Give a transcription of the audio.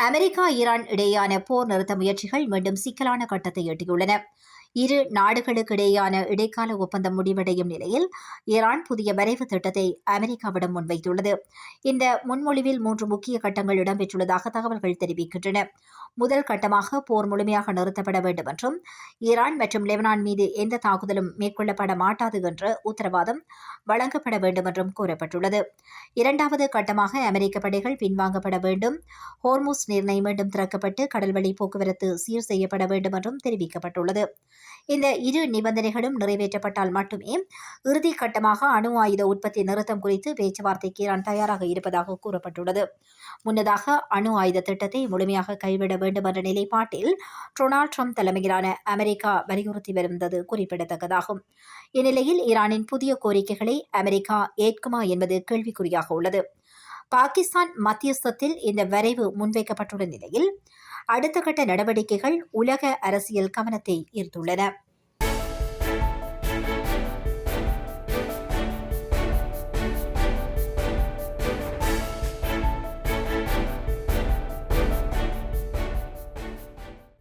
America Iran இடையேயான போர் நிறுத்த முயற்சிகள் மீண்டும் சிக்கலான கட்டத்தை எட்டியுள்ளன. இரு நாடுகளுக்கிடையேயான இடைக்கால ஒப்பந்தம் முடிவடையும் நிலையில் ஈரான் புதிய வரைவு திட்டத்தை அமெரிக்காவிடம் முன்வைத்துள்ளது. இந்த முன்மொழிவில் 3 முக்கிய கட்டங்கள் இடம்பெற்றுள்ளதாக தகவல்கள் தெரிவிக்கின்றன. முதல் கட்டமாக போர் முழுமையாக நிறுத்தப்பட வேண்டும் என்றும் ஈரான் மற்றும் லெபனான் மீது எந்த தாக்குதலும் மேற்கொள்ளப்பட மாட்டாது என்ற உத்தரவாதம் வழங்கப்பட வேண்டும் என்றும் கூறப்பட்டுள்ளது. இரண்டாவது கட்டமாக அமெரிக்க படைகள் பின்வாங்கப்பட வேண்டும், ஹோர்முஸ் நீரிணை மீண்டும் திறக்கப்பட்டு கடல்வழி போக்குவரத்து சீர் செய்யப்பட வேண்டும் என்றும் தெரிவிக்கப்பட்டுள்ளது. இந்த இரு நிபந்தனைகளும் நிறைவேற்றப்பட்டால் மட்டுமே இறுதி கட்டமாக அணு ஆயுத உற்பத்தி நிறுத்தம் குறித்து பேச்சுவார்த்தைக்கு ஈரான் தயாராக இருப்பதாக கூறப்பட்டுள்ளது. முன்னதாக அணு ஆயுத திட்டத்தை முழுமையாக கைவிட வேண்டும் என்ற நிலைப்பாட்டில் டொனால்டு டிரம்ப் தலைமையிலான அமெரிக்கா வலியுறுத்தி வருவது குறிப்பிடத்தக்கதாகும். இந்நிலையில் ஈரானின் புதிய கோரிக்கைகளை அமெரிக்கா ஏற்குமா என்பது கேள்விக்குறியாக உள்ளது. பாகிஸ்தான் மத்தியஸ்தத்தில் இந்த வரைவு முன்வைக்கப்பட்டுள்ள நிலையில் அடுத்த கட்ட நடவடிக்கைகள் உலக அரசியல் கவனத்தை ஈர்த்துள்ளன.